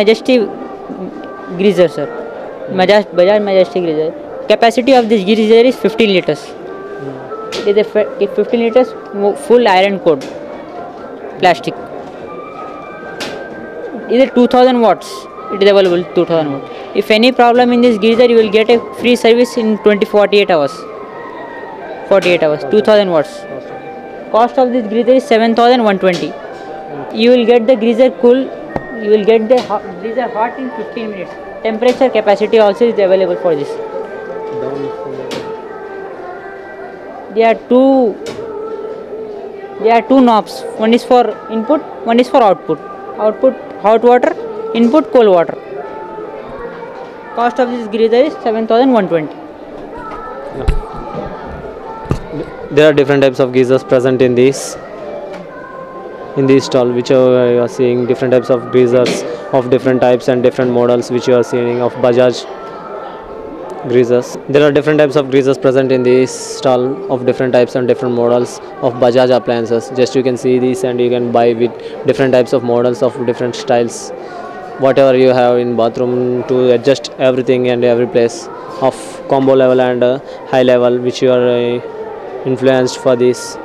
Majesty geyser, sir. Bajaj Majesty geyser. Capacity of this geyser is 15 liters. It is a 15 liters full iron coated plastic. It is 2000 watts. It is available 2000 watts. If any problem in this geyser, you will get a free service in 48 hours. 48 hours. 2000 watts. Cost of this geyser is 7120. You will get the geyser cool. You will get the geyser hot in 15 minutes. Temperature capacity also is available for this. There are two knobs. One is for input, one is for output. Output hot water, input cold water. Cost of this geyser is 7120. There are different types of geysers present in this stall, which you are seeing different types of geysers of different types and different models, which you are seeing of Bajaj geysers. There are different types of geysers present in this stall of different types and different models of Bajaj appliances. Just you can see this and you can buy with different types of models of different styles, whatever you have in bathroom, to adjust everything and every place of combo level and high level, which you are influenced for this.